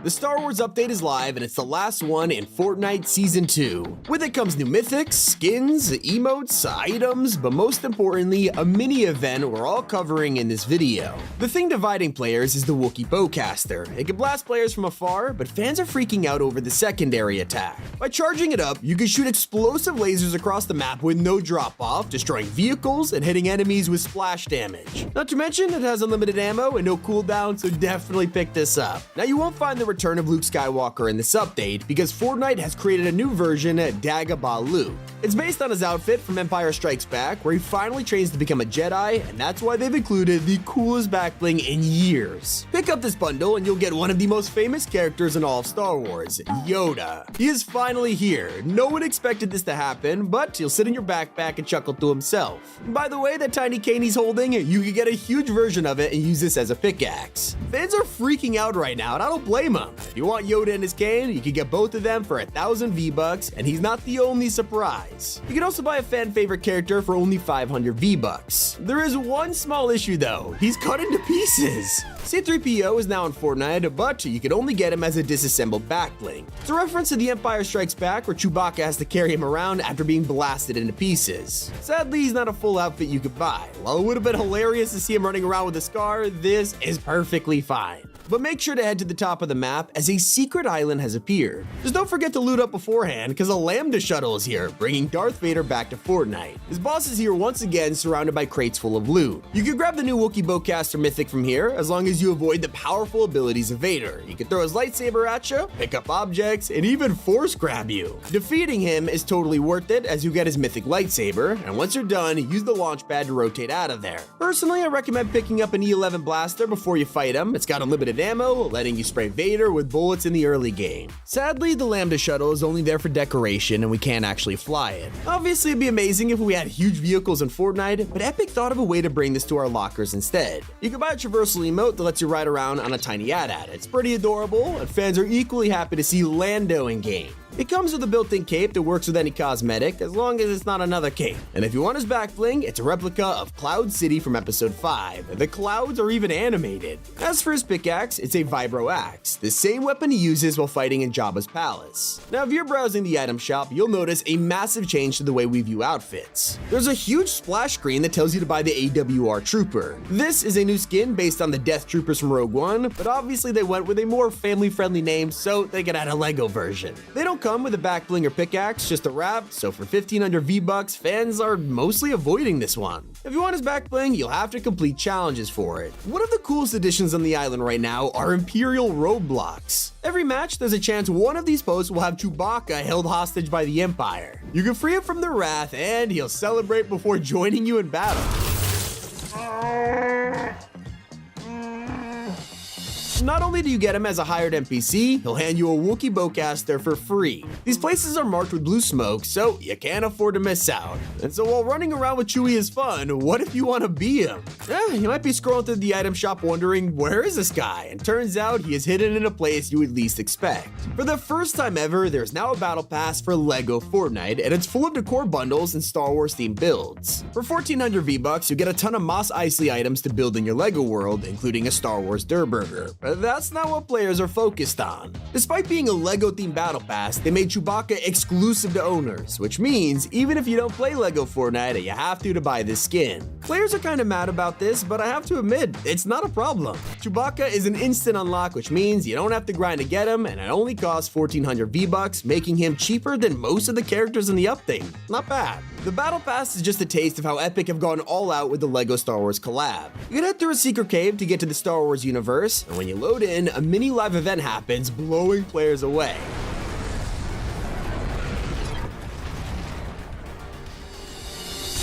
The Star Wars update is live and it's the last one in Fortnite Season 2. With it comes new mythics, skins, emotes, items, but most importantly, a mini event we're all covering in this video. The thing dividing players is the Wookiee Bowcaster. It can blast players from afar, but fans are freaking out over the secondary attack. By charging it up, you can shoot explosive lasers across the map with no drop-off, destroying vehicles and hitting enemies with splash damage. Not to mention, it has unlimited ammo and no cooldown, so definitely pick this up. Now, you won't find the return of Luke Skywalker in this update because Fortnite has created a new version, Dagobah Luke. It's based on his outfit from Empire Strikes Back, where he finally trains to become a Jedi, and that's why they've included the coolest backbling in years. Pick up this bundle and you'll get one of the most famous characters in all of Star Wars, Yoda. He is finally here. No one expected this to happen, but he'll sit in your backpack and chuckle to himself. By the way, that tiny cane he's holding, you can get a huge version of it and use this as a pickaxe. Fans are freaking out right now, and I don't blame them. If you want Yoda and his cane, you can get both of them for 1,000 V-Bucks, and he's not the only surprise. You can also buy a fan favorite character for only 500 V-Bucks. There is one small issue though, he's cut into pieces. C-3PO is now in Fortnite, but you can only get him as a disassembled backbling. It's a reference to the Empire Strikes Back where Chewbacca has to carry him around after being blasted into pieces. Sadly, he's not a full outfit you could buy. While it would have been hilarious to see him running around with a scar, this is perfectly fine. But make sure to head to the top of the map as a secret island has appeared. Just don't forget to loot up beforehand because a Lambda shuttle is here, bringing Darth Vader back to Fortnite. His boss is here once again, surrounded by crates full of loot. You can grab the new Wookiee Bowcaster mythic from here as long as you avoid the powerful abilities of Vader. He can throw his lightsaber at you, pick up objects, and even force grab you. Defeating him is totally worth it as you get his mythic lightsaber, and once you're done, use the launch pad to rotate out of there. Personally, I recommend picking up an E11 blaster before you fight him. It's got unlimited ammo, letting you spray Vader with bullets in the early game. Sadly, the Lambda shuttle is only there for decoration and we can't actually fly it. Obviously, it'd be amazing if we had huge vehicles in Fortnite, but Epic thought of a way to bring this to our lockers instead. You can buy a traversal emote that lets you ride around on a tiny AT-AT. It's pretty adorable, and fans are equally happy to see Lando in game. It comes with a built-in cape that works with any cosmetic, as long as it's not another cape. And if you want his back bling, it's a replica of Cloud City from Episode 5. The clouds are even animated. As for his pickaxe, it's a Vibro Axe, the same weapon he uses while fighting in Jabba's palace. Now, if you're browsing the item shop, you'll notice a massive change to the way we view outfits. There's a huge splash screen that tells you to buy the AWR Trooper. This is a new skin based on the Death Troopers from Rogue One, but obviously they went with a more family-friendly name so they could add a Lego version. They don't come with a back bling or pickaxe, just a wrap, so for 1,500 V-Bucks, fans are mostly avoiding this one. If you want his back bling, you'll have to complete challenges for it. One of the coolest additions on the island right now are Imperial roadblocks. Every match, there's a chance one of these posts will have Chewbacca held hostage by the Empire. You can free him from their wrath, and he'll celebrate before joining you in battle. Not only do you get him as a hired NPC, he'll hand you a Wookiee Bowcaster for free. These places are marked with blue smoke, so you can't afford to miss out. And so while running around with Chewie is fun, what if you want to be him? You might be scrolling through the item shop wondering, where is this guy? And turns out he is hidden in a place you would least expect. For the first time ever, there's now a battle pass for LEGO Fortnite, and it's full of decor bundles and Star Wars themed builds. For 1,400 V-Bucks, you get a ton of Mos Eisley items to build in your LEGO world, including a Star Wars Durr Burger. But that's not what players are focused on. Despite being a LEGO-themed battle pass, they made Chewbacca exclusive to owners, which means even if you don't play LEGO Fortnite, you have to buy this skin. Players are kind of mad about this, but I have to admit, it's not a problem. Chewbacca is an instant unlock, which means you don't have to grind to get him, and it only costs 1,400 V-Bucks, making him cheaper than most of the characters in the update. Not bad. The Battle Pass is just a taste of how Epic have gone all out with the LEGO Star Wars collab. You can head through a secret cave to get to the Star Wars universe, and when you load in, a mini live event happens, blowing players away.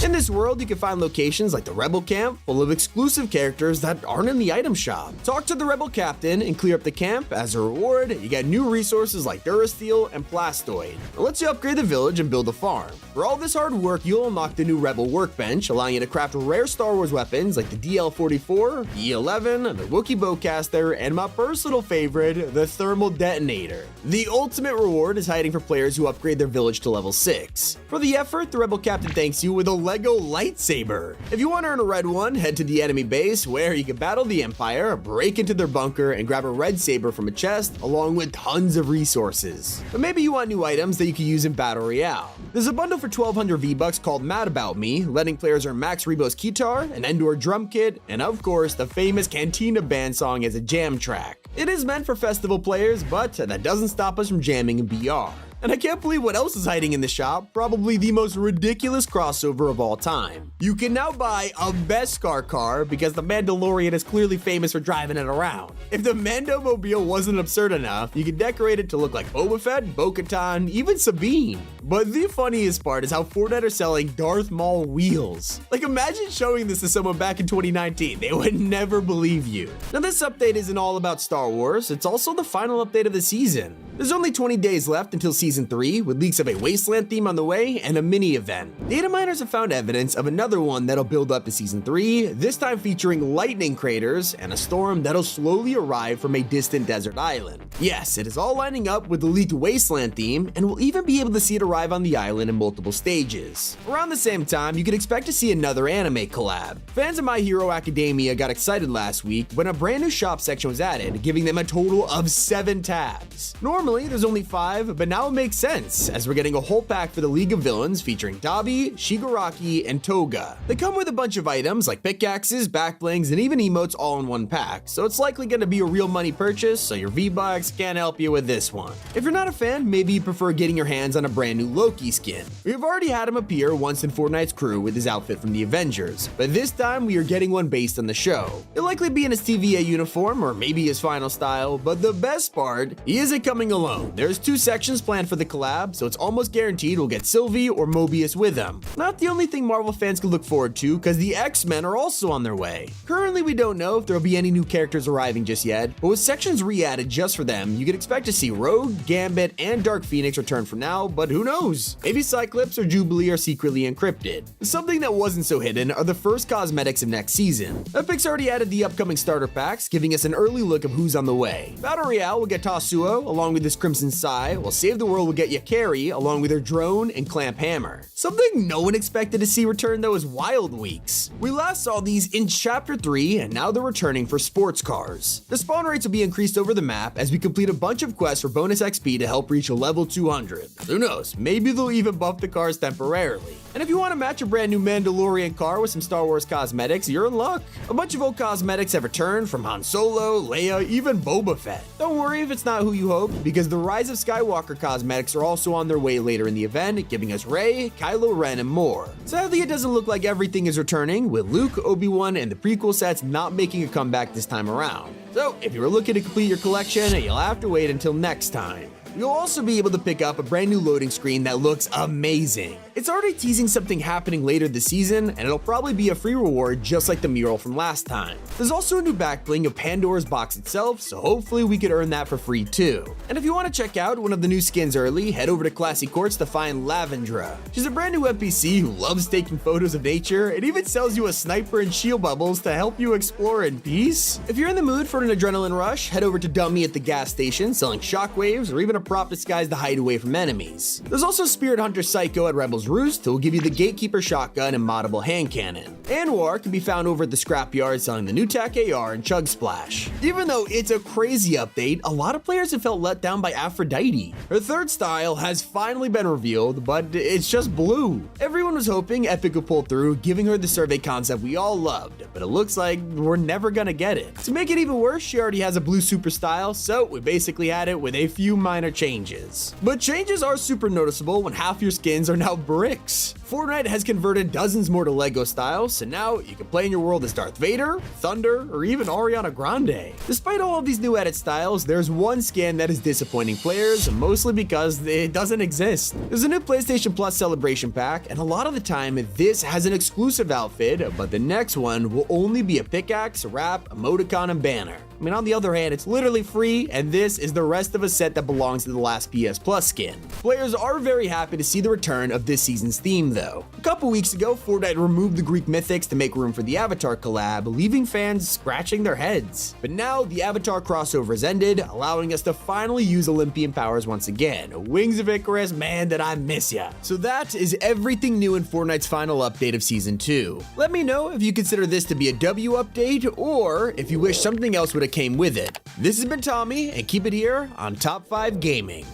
In this world, you can find locations like the Rebel Camp, full of exclusive characters that aren't in the item shop. Talk to the Rebel Captain and clear up the camp. As a reward, you get new resources like Durasteel and Plastoid. It lets you upgrade the village and build a farm. For all this hard work, you'll unlock the new Rebel Workbench, allowing you to craft rare Star Wars weapons like the DL-44, the E11, the Wookiee Bowcaster, and my personal favorite, the Thermal Detonator. The ultimate reward is hiding for players who upgrade their village to level 6. For the effort, the Rebel Captain thanks you with a LEGO ol' lightsaber. If you want to earn a red one, head to the enemy base where you can battle the Empire, break into their bunker, and grab a red saber from a chest along with tons of resources. But maybe you want new items that you can use in Battle Royale. There's a bundle for 1200 V-Bucks called Mad About Me, letting players earn Max Rebo's Keytar, an Endor drum kit, and of course the famous Cantina band song as a jam track. It is meant for festival players, but that doesn't stop us from jamming in BR. And I can't believe what else is hiding in the shop, probably the most ridiculous crossover of all time. You can now buy a Beskar car because the Mandalorian is clearly famous for driving it around. If the Mando-mobile wasn't absurd enough, you can decorate it to look like Boba Fett, Bo-Katan, even Sabine. But the funniest part is how Fortnite are selling Darth Maul wheels. Like, imagine showing this to someone back in 2019, they would never believe you. Now this update isn't all about Star Wars, it's also the final update of the season. There's only 20 days left until Season 3, with leaks of a Wasteland theme on the way and a mini event. Data miners have found evidence of another one that'll build up to Season 3, this time featuring lightning craters and a storm that'll slowly arrive from a distant desert island. Yes, it is all lining up with the leaked Wasteland theme, and we'll even be able to see it arrive on the island in multiple stages. Around the same time, you can expect to see another anime collab. Fans of My Hero Academia got excited last week when a brand new shop section was added, giving them a total of 7 tabs. Normally, there's only 5, but now it makes sense, as we're getting a whole pack for the League of Villains featuring Dabi, Shigaraki, and Toga. They come with a bunch of items like pickaxes, backblings, and even emotes all in one pack, so it's likely going to be a real money purchase, so your V-Bucks can't help you with this one. If you're not a fan, maybe you prefer getting your hands on a brand new Loki skin. We've already had him appear once in Fortnite's crew with his outfit from the Avengers, but this time we are getting one based on the show. He'll likely be in his TVA uniform or maybe his final style, but the best part, he isn't coming alone. There's 2 sections planned for the collab, so it's almost guaranteed we'll get Sylvie or Mobius with him. Not the only thing Marvel fans can look forward to, because the X-Men are also on their way. Currently, we don't know if there'll be any new characters arriving just yet, but with sections re-added just for them, you can expect to see Rogue, Gambit, and Dark Phoenix return for now, but who knows? Maybe Cyclops or Jubilee are secretly encrypted. Something that wasn't so hidden are the first cosmetics of next season. Epic's already added the upcoming starter packs, giving us an early look of who's on the way. Battle Royale will get Tatsuo, along with his Crimson Sai, while Save the World will get Yakari, along with her drone and clamp hammer. Something no one expected to see return though is Wild Weeks. We last saw these in Chapter 3, and now they're returning for sports cars. The spawn rates will be increased over the map as we complete a bunch of quests for bonus XP to help reach a level 200. Who knows, maybe they'll even buff the cars temporarily. And if you want to match a brand new Mandalorian car with some Star Wars cosmetics, you're in luck. A bunch of old cosmetics have returned from Han Solo, Leia, even Boba Fett. Don't worry if it's not who you hoped, because the Rise of Skywalker cosmetics are also on their way later in the event, giving us Rey, Kylo Ren, and more. Sadly, it doesn't look like everything is returning, with Luke, Obi-Wan, and the prequel sets not making a comeback this time around. So, if you were looking to complete your collection, you'll have to wait until next time. You'll also be able to pick up a brand new loading screen that looks amazing. It's already teasing something happening later this season, and it'll probably be a free reward just like the mural from last time. There's also a new back bling of Pandora's box itself, so hopefully we could earn that for free too. And if you want to check out one of the new skins early, head over to Classy Courts to find Lavendra. She's a brand new NPC who loves taking photos of nature and even sells you a sniper and shield bubbles to help you explore in peace. If you're in the mood for an adrenaline rush, head over to Dummy at the gas station selling shockwaves or even a prop disguised to hide away from enemies. There's also Spirit Hunter Psycho at Rebel's Roost, who will give you the Gatekeeper shotgun and moddable hand cannon. Anwar can be found over at the scrapyard selling the new TAC AR and Chug Splash. Even though it's a crazy update, a lot of players have felt let down by Aphrodite. Her third style has finally been revealed, but it's just blue. Everyone was hoping Epic would pull through, giving her the survey concept we all loved, but it looks like we're never gonna get it. To make it even worse, she already has a blue super style, so we basically had it with a few minor changes. But changes are super noticeable when half your skins are now bricks. Fortnite has converted dozens more to Lego style, so now you can play in your world as Darth Vader, Thunder, or even Ariana Grande. Despite all of these new edit styles, there's one skin that is disappointing players, mostly because it doesn't exist. There's a new PlayStation Plus celebration pack, and a lot of the time this has an exclusive outfit, but the next one will only be a pickaxe, wrap, emoticon, and banner. I mean, on the other hand, it's literally free, and this is the rest of a set that belongs to the last PS Plus skin. Players are very happy to see the return of this season's theme, though. A couple weeks ago, Fortnite removed the Greek mythics to make room for the Avatar collab, leaving fans scratching their heads. But now, the Avatar crossover has ended, allowing us to finally use Olympian powers once again. Wings of Icarus, man, did I miss ya. So that is everything new in Fortnite's final update of Season 2. Let me know if you consider this to be a W update, or if you wish something else would have came with it. This has been Tommy, and keep it here on Top 5 Gaming.